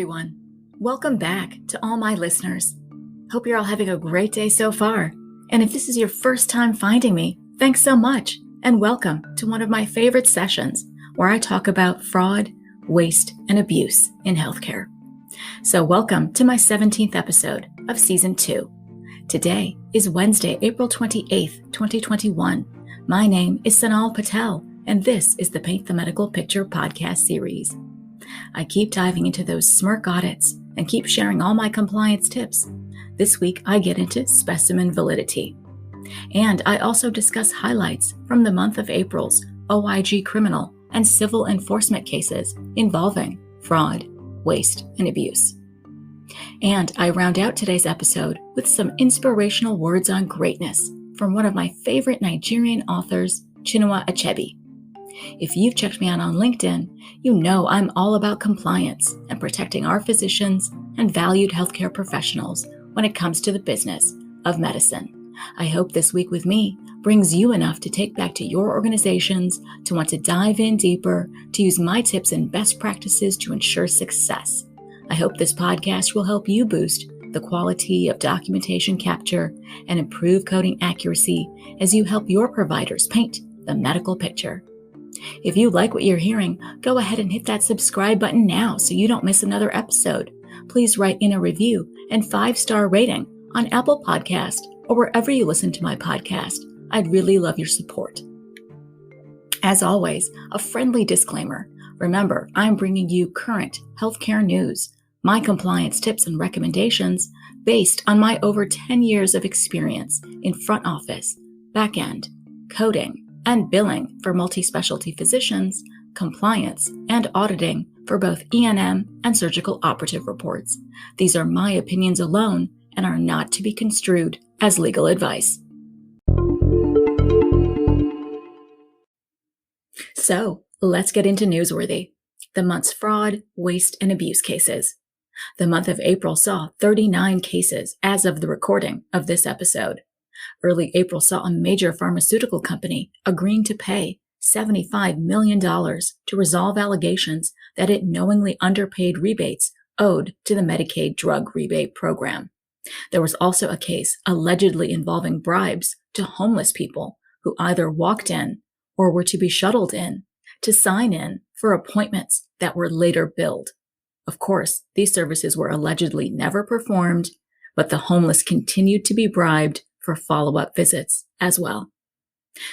everyone. Welcome back to all my listeners. Hope you're all having a great day so far. And if this is your first time finding me, thanks so much and welcome to one of my favorite sessions where I talk about fraud, waste, and abuse in healthcare. So welcome to my 17th episode of Season 2. Today is Wednesday, April 28th, 2021. My name is Sonal Patel, and this is the Paint the Medical Picture podcast series. I keep diving into those SMRC audits and keep sharing all my compliance tips. This week, I get into specimen validity. And I also discuss highlights from the month of April's OIG criminal and civil enforcement cases involving fraud, waste, and abuse. And I round out today's episode with some inspirational words on greatness from one of my favorite Nigerian authors, Chinua Achebe. If you've checked me out on LinkedIn, you know I'm all about compliance and protecting our physicians and valued healthcare professionals when it comes to the business of medicine. I hope this week with me brings you enough to take back to your organizations, to want to dive in deeper, to use my tips and best practices to ensure success. I hope this podcast will help you boost the quality of documentation capture and improve coding accuracy as you help your providers paint the medical picture. If you like what you're hearing, go ahead and hit that subscribe button now so you don't miss another episode. Please write in a review and 5-star rating on Apple Podcast or wherever you listen to my podcast. I'd really love your support. As always, a friendly disclaimer. Remember, I'm bringing you current healthcare news, my compliance tips and recommendations based on my over 10 years of experience in front office, back end, coding, and billing for multi-specialty physicians, compliance, and auditing for both E&M and surgical operative reports. These are my opinions alone and are not to be construed as legal advice. So, let's get into Newsworthy, the month's fraud, waste, and abuse cases. The month of April saw 39 cases as of the recording of this episode. Early April saw a major pharmaceutical company agreeing to pay $75 million to resolve allegations that it knowingly underpaid rebates owed to the Medicaid drug rebate program. There was also a case allegedly involving bribes to homeless people who either walked in or were to be shuttled in to sign in for appointments that were later billed. Of course, these services were allegedly never performed, but the homeless continued to be bribed for follow-up visits as well.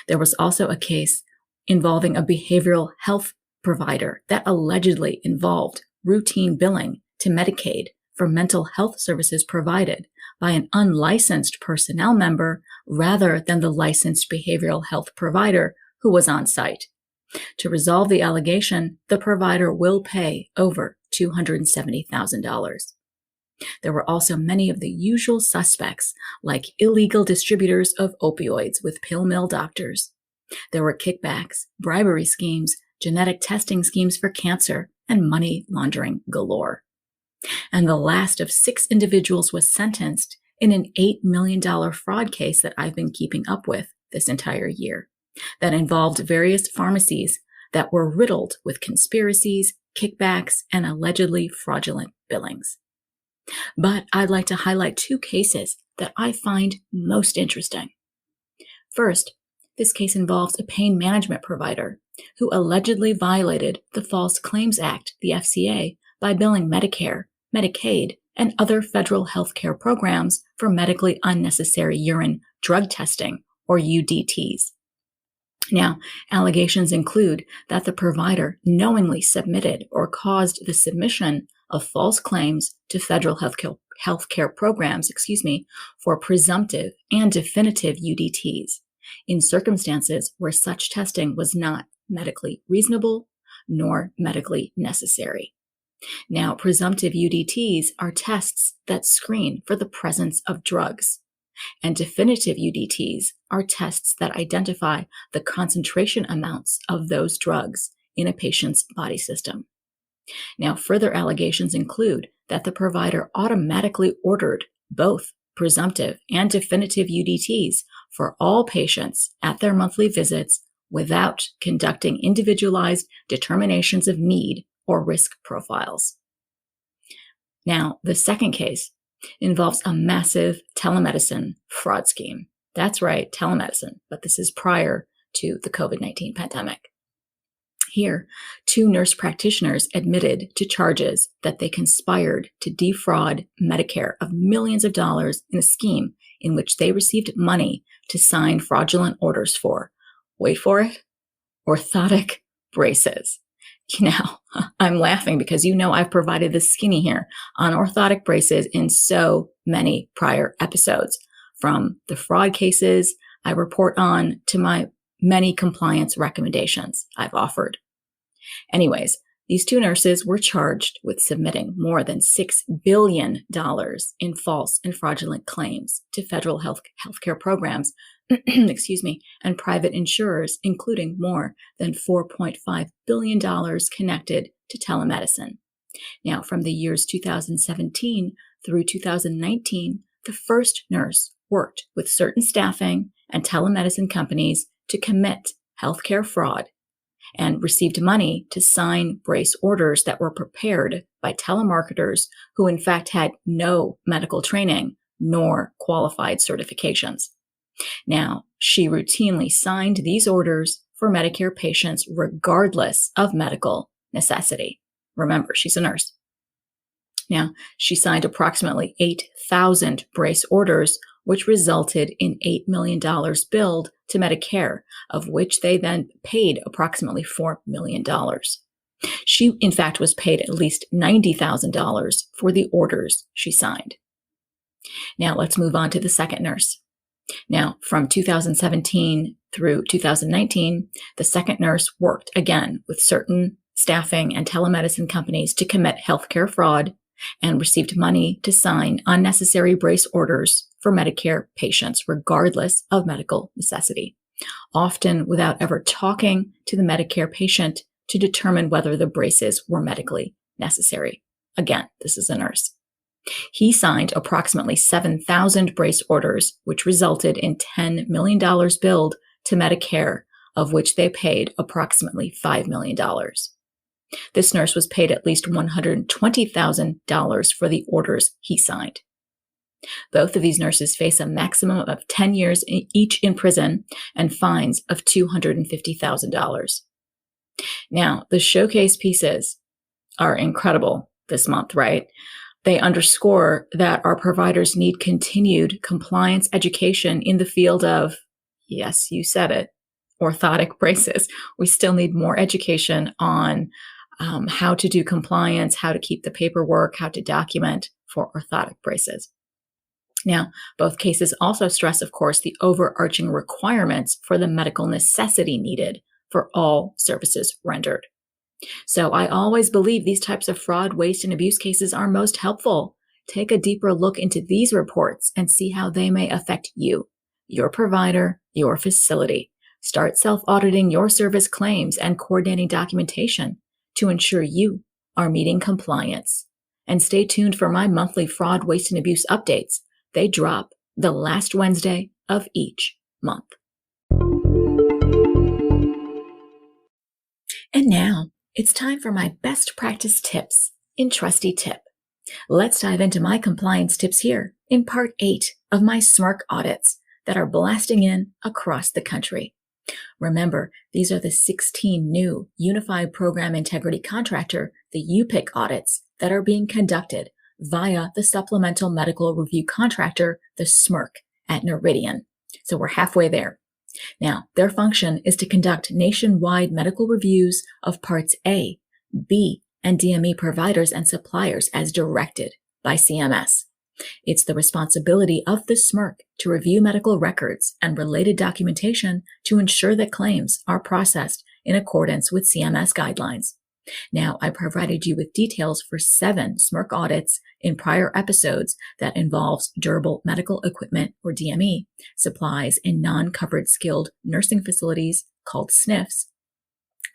There was also a case involving a behavioral health provider that allegedly involved routine billing to Medicaid for mental health services provided by an unlicensed personnel member rather than the licensed behavioral health provider who was on site. To resolve the allegation, the provider will pay over $270,000. There were also many of the usual suspects, like illegal distributors of opioids with pill mill doctors. There were kickbacks, bribery schemes, genetic testing schemes for cancer, and money laundering galore. And the last of 6 individuals was sentenced in an $8 million fraud case that I've been keeping up with this entire year, that involved various pharmacies that were riddled with conspiracies, kickbacks, and allegedly fraudulent billings. But I'd like to highlight 2 cases that I find most interesting. First, this case involves a pain management provider who allegedly violated the False Claims Act, the FCA, by billing Medicare, Medicaid, and other federal healthcare programs for medically unnecessary urine drug testing, or UDTs. Now, allegations include that the provider knowingly submitted or caused the submission of false claims to federal healthcare programs, for presumptive and definitive UDTs in circumstances where such testing was not medically reasonable nor medically necessary. Now, presumptive UDTs are tests that screen for the presence of drugs, and definitive UDTs are tests that identify the concentration amounts of those drugs in a patient's body system. Now, further allegations include that the provider automatically ordered both presumptive and definitive UDTs for all patients at their monthly visits without conducting individualized determinations of need or risk profiles. Now, the second case involves a massive telemedicine fraud scheme. That's right, telemedicine, but this is prior to the COVID-19 pandemic. Here, 2 nurse practitioners admitted to charges that they conspired to defraud Medicare of millions of dollars in a scheme in which they received money to sign fraudulent orders for, wait for it, orthotic braces. Now, I'm laughing because I've provided the skinny here on orthotic braces in so many prior episodes, from the fraud cases I report on to my many compliance recommendations I've offered. Anyways, these 2 nurses were charged with submitting more than $6 billion in false and fraudulent claims to federal healthcare programs, and private insurers, including more than $4.5 billion connected to telemedicine. Now, from the years 2017 through 2019, the first nurse worked with certain staffing and telemedicine companies to commit healthcare fraud and received money to sign brace orders that were prepared by telemarketers who in fact had no medical training nor qualified certifications. Now, she routinely signed these orders for Medicare patients regardless of medical necessity. Remember, she's a nurse. Now, she signed approximately 8,000 brace orders, which resulted in $8 million billed to Medicare, of which they then paid approximately $4 million. She, in fact, was paid at least $90,000 for the orders she signed. Now, let's move on to the second nurse. Now, from 2017 through 2019, the second nurse worked again with certain staffing and telemedicine companies to commit healthcare fraud and received money to sign unnecessary brace orders for Medicare patients, regardless of medical necessity, often without ever talking to the Medicare patient to determine whether the braces were medically necessary. Again, this is a nurse. He signed approximately 7,000 brace orders, which resulted in $10 million billed to Medicare, of which they paid approximately $5 million. This nurse was paid at least $120,000 for the orders he signed. Both of these nurses face a maximum of 10 years each in prison and fines of $250,000. Now, the showcase pieces are incredible this month, right? They underscore that our providers need continued compliance education in the field of, yes, you said it, orthotic braces. We still need more education on how to do compliance, how to keep the paperwork, how to document for orthotic braces. Now, both cases also stress, of course, the overarching requirements for the medical necessity needed for all services rendered. So I always believe these types of fraud, waste, and abuse cases are most helpful. Take a deeper look into these reports and see how they may affect you, your provider, your facility. Start self-auditing your service claims and coordinating documentation to ensure you are meeting compliance. And stay tuned for my monthly fraud, waste, and abuse updates. They drop the last Wednesday of each month. And now it's time for my best practice tips in Trusty Tip. Let's dive into my compliance tips here in part 8 of my SMRC audits that are blasting in across the country. Remember, these are the 16 new Unified Program Integrity Contractor, the UPIC audits that are being conducted via the Supplemental Medical Review Contractor, the SMRC, at Nigerian. So we're halfway there. Now, their function is to conduct nationwide medical reviews of Parts A, B, and DME providers and suppliers as directed by CMS. It's the responsibility of the SMRC to review medical records and related documentation to ensure that claims are processed in accordance with CMS guidelines. Now, I provided you with details for 7 SMRC audits in prior episodes that involves durable medical equipment, or DME, supplies in non-covered skilled nursing facilities called SNFs,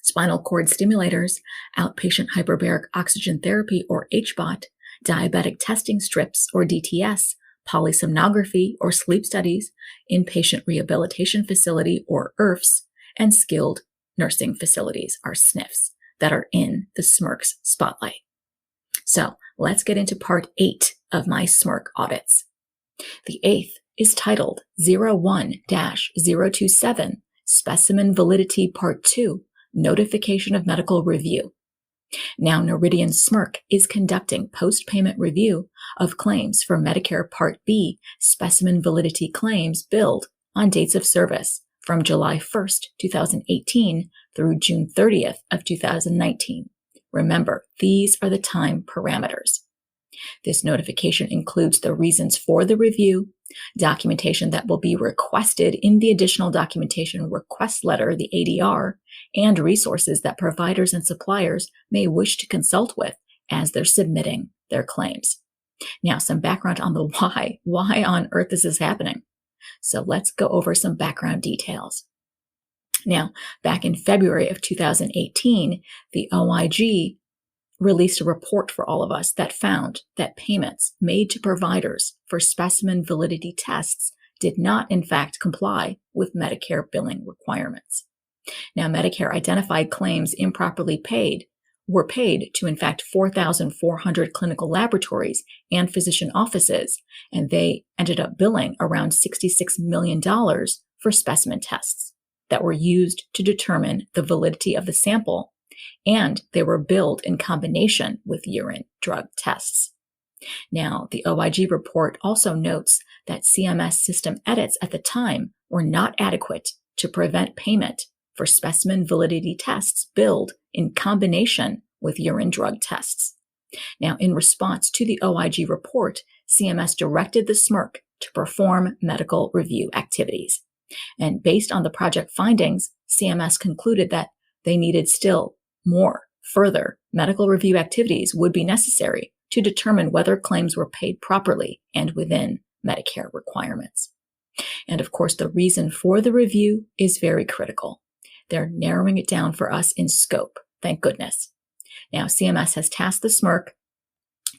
spinal cord stimulators, outpatient hyperbaric oxygen therapy, or HBOT, diabetic testing strips, or DTS, polysomnography, or sleep studies, inpatient rehabilitation facility, or IRFs, and skilled nursing facilities, or SNFs, that are in the SMRC's spotlight. So let's get into part 8 of my SMRC audits. The 8th is titled 01-027 Specimen Validity Part 2 Notification of Medical Review. Now, Nigerian SMRC is conducting post-payment review of claims for Medicare Part B specimen validity claims billed on dates of service from July 1st, 2018 through June 30th of 2019. Remember, these are the time parameters. This notification includes the reasons for the review, documentation that will be requested in the additional documentation request letter, the ADR, and resources that providers and suppliers may wish to consult with as they're submitting their claims. Now, some background on the why. Why on earth this is happening? So let's go over some background details. Now, back in February of 2018, the OIG released a report for all of us that found that payments made to providers for specimen validity tests did not, in fact, comply with Medicare billing requirements. Now, Medicare identified claims improperly paid were paid to, in fact, 4,400 clinical laboratories and physician offices, and they ended up billing around $66 million for specimen tests that were used to determine the validity of the sample, and they were billed in combination with urine drug tests. Now, the OIG report also notes that CMS system edits at the time were not adequate to prevent payment for specimen validity tests billed in combination with urine drug tests. Now, in response to the OIG report, CMS directed the SMRC to perform medical review activities. And based on the project findings, CMS concluded that they needed still more further medical review activities would be necessary to determine whether claims were paid properly and within Medicare requirements. And of course, the reason for the review is very critical. They're narrowing it down for us in scope, thank goodness. Now, CMS has tasked the SMRC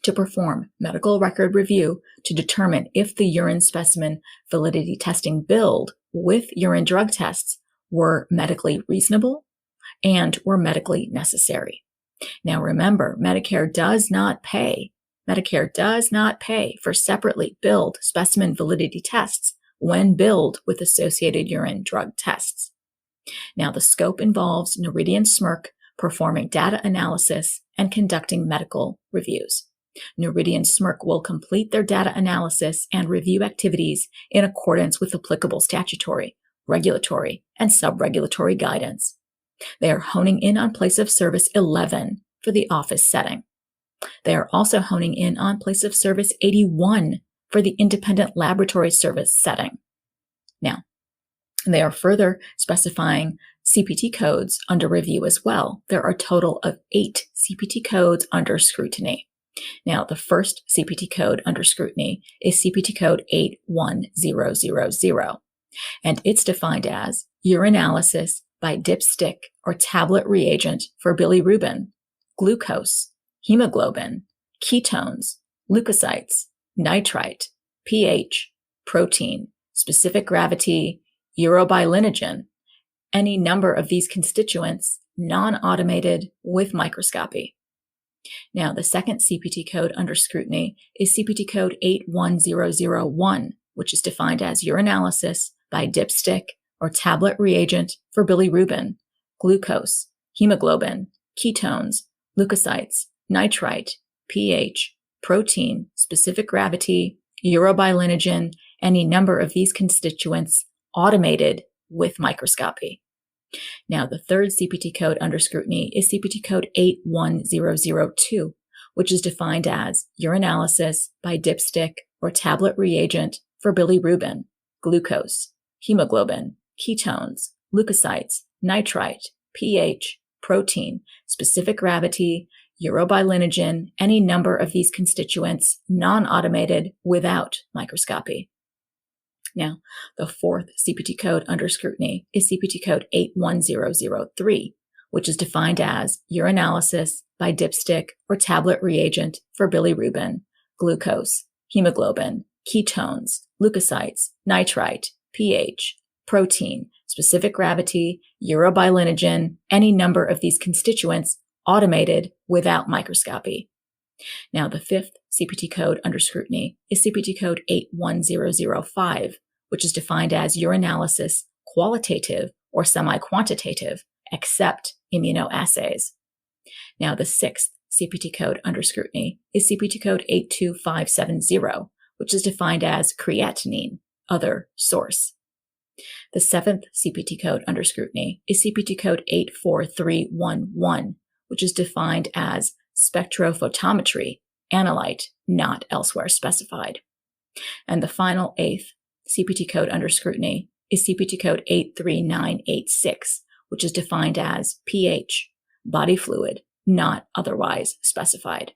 to perform medical record review to determine if the urine specimen validity testing billed with urine drug tests were medically reasonable and were medically necessary. Now, remember, Medicare does not pay for separately billed specimen validity tests when billed with associated urine drug tests. Now, the scope involves Nigerian SMRC performing data analysis and conducting medical reviews. Nigerian SMRC will complete their data analysis and review activities in accordance with applicable statutory, regulatory, and sub-regulatory guidance. They are honing in on place of service 11 for the office setting. They are also honing in on place of service 81 for the independent laboratory service setting. Now, they are further specifying CPT codes under review as well. There are a total of 8 CPT codes under scrutiny. Now, the first CPT code under scrutiny is CPT code 81000, and it's defined as urinalysis by dipstick or tablet reagent for bilirubin, glucose, hemoglobin, ketones, leukocytes, nitrite, pH, protein, specific gravity, urobilinogen, any number of these constituents, non-automated with microscopy. Now, the second CPT code under scrutiny is CPT code 81001, which is defined as urinalysis by dipstick or tablet reagent for bilirubin, glucose, hemoglobin, ketones, leukocytes, nitrite, pH, protein, specific gravity, urobilinogen, any number of these constituents automated with microscopy. Now, the third CPT code under scrutiny is CPT code 81002, which is defined as urinalysis by dipstick or tablet reagent for bilirubin, glucose, hemoglobin, ketones, leukocytes, nitrite, pH, protein, specific gravity, urobilinogen, any number of these constituents, non-automated without microscopy. Now, the fourth CPT code under scrutiny is CPT code 81003, which is defined as urinalysis by dipstick or tablet reagent for bilirubin, glucose, hemoglobin, ketones, leukocytes, nitrite, pH, protein, specific gravity, urobilinogen, any number of these constituents automated without microscopy. Now, the fifth CPT code under scrutiny is CPT code 81005, which is defined as urinalysis qualitative or semi-quantitative, except immunoassays. Now, the sixth CPT code under scrutiny is CPT code 82570, which is defined as creatinine, other source. The seventh CPT code under scrutiny is CPT code 84311, which is defined as spectrophotometry, analyte, not elsewhere specified. And the final eighth CPT code under scrutiny is CPT code 83986, which is defined as pH, body fluid, not otherwise specified.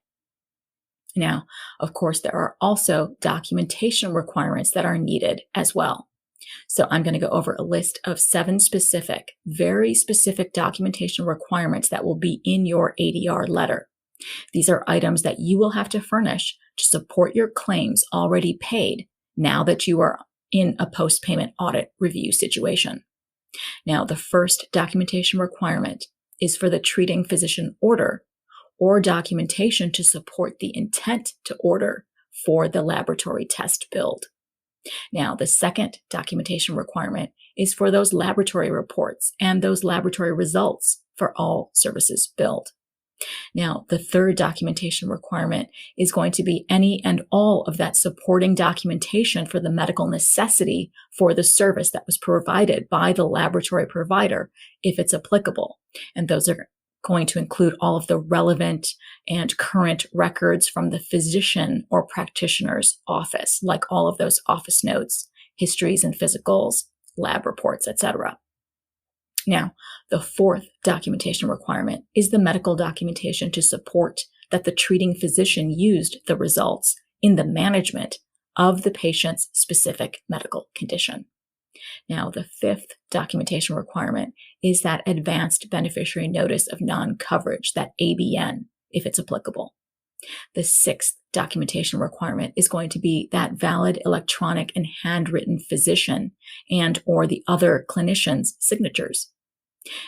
Now, of course, there are also documentation requirements that are needed as well. So I'm going to go over a list of 7 specific, very specific documentation requirements that will be in your ADR letter. These are items that you will have to furnish to support your claims already paid now that you are in a post-payment audit review situation. Now, the first documentation requirement is for the treating physician order or documentation to support the intent to order for the laboratory test billed. Now, the second documentation requirement is for those laboratory reports and those laboratory results for all services billed. Now, the third documentation requirement is going to be any and all of that supporting documentation for the medical necessity for the service that was provided by the laboratory provider, if it's applicable. And those are going to include all of the relevant and current records from the physician or practitioner's office, like all of those office notes, histories and physicals, lab reports, etc. Now, the fourth documentation requirement is the medical documentation to support that the treating physician used the results in the management of the patient's specific medical condition. Now, the fifth documentation requirement is that advanced beneficiary notice of non-coverage, that ABN, if it's applicable. The sixth documentation requirement is going to be that valid electronic and handwritten physician and or the other clinician's signatures.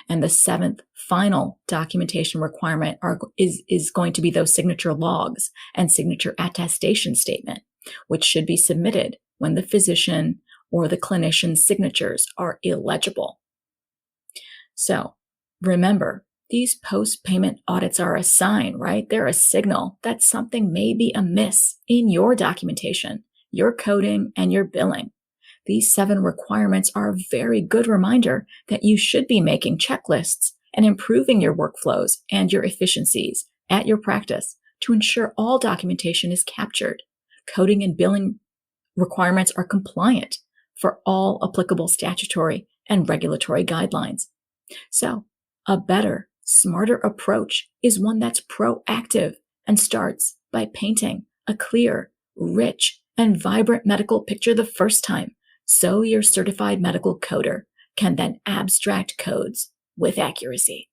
And the seventh final documentation requirement is going to be those signature logs and signature attestation statement, which should be submitted when the physician or the clinician's signatures are illegible. So remember, these post-payment audits are a sign, right? They're a signal that something may be amiss in your documentation, your coding, and your billing. These 7 requirements are a very good reminder that you should be making checklists and improving your workflows and your efficiencies at your practice to ensure all documentation is captured. Coding and billing requirements are compliant for all applicable statutory and regulatory guidelines. So, a better, smarter approach is one that's proactive and starts by painting a clear, rich, and vibrant medical picture the first time, so your certified medical coder can then abstract codes with accuracy.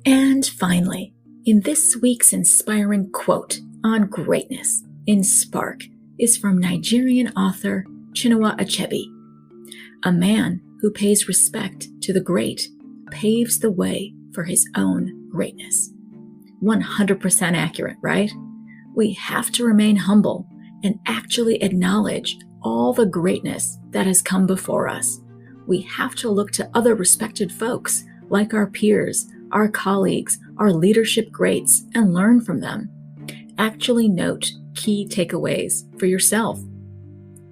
And finally, in this week's inspiring quote on greatness in Spark is from Nigerian author Chinua Achebe. A man who pays respect to the great paves the way for his own greatness. 100% accurate, right? We have to remain humble and actually acknowledge all the greatness that has come before us. We have to look to other respected folks like our peers, our colleagues, our leadership greats, and learn from them. Actually note key takeaways for yourself.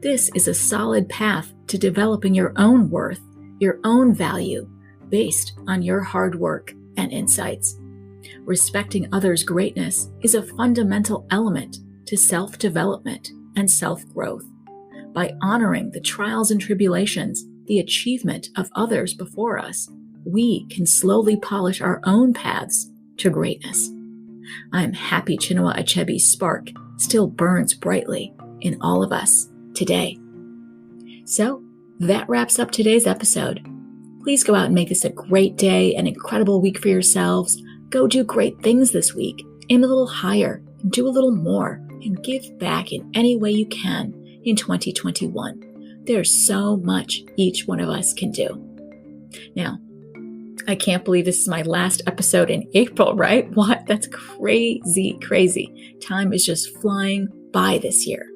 This is a solid path to developing your own worth, your own value, based on your hard work and insights. Respecting others' greatness is a fundamental element to self-development and self-growth. By honoring the trials and tribulations, the achievement of others before us, we can slowly polish our own paths to greatness. I am happy Chinua Achebe's spark still burns brightly in all of us today. So that wraps up today's episode. Please go out and make this a great day, an incredible week for yourselves. Go do great things this week. Aim a little higher, do a little more, and give back in any way you can in 2021. There's so much each one of us can do. Now, I can't believe this is my last episode in April, right? What? That's crazy, crazy. Time is just flying by this year.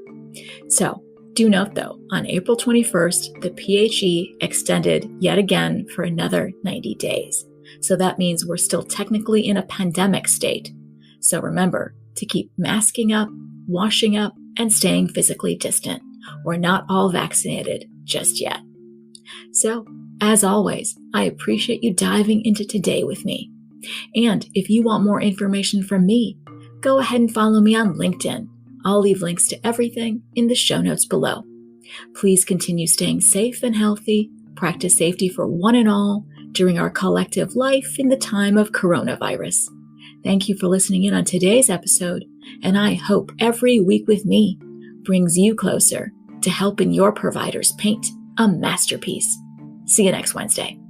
So do note though, on April 21st, the PHE extended yet again for another 90 days. So that means we're still technically in a pandemic state. So remember to keep masking up, washing up, and staying physically distant. We're not all vaccinated just yet. So, as always, I appreciate you diving into today with me. And if you want more information from me, go ahead and follow me on LinkedIn. I'll leave links to everything in the show notes below. Please continue staying safe and healthy, practice safety for one and all during our collective life in the time of coronavirus. Thank you for listening in on today's episode, and I hope every week with me brings you closer to helping your providers paint a masterpiece. See you next Wednesday.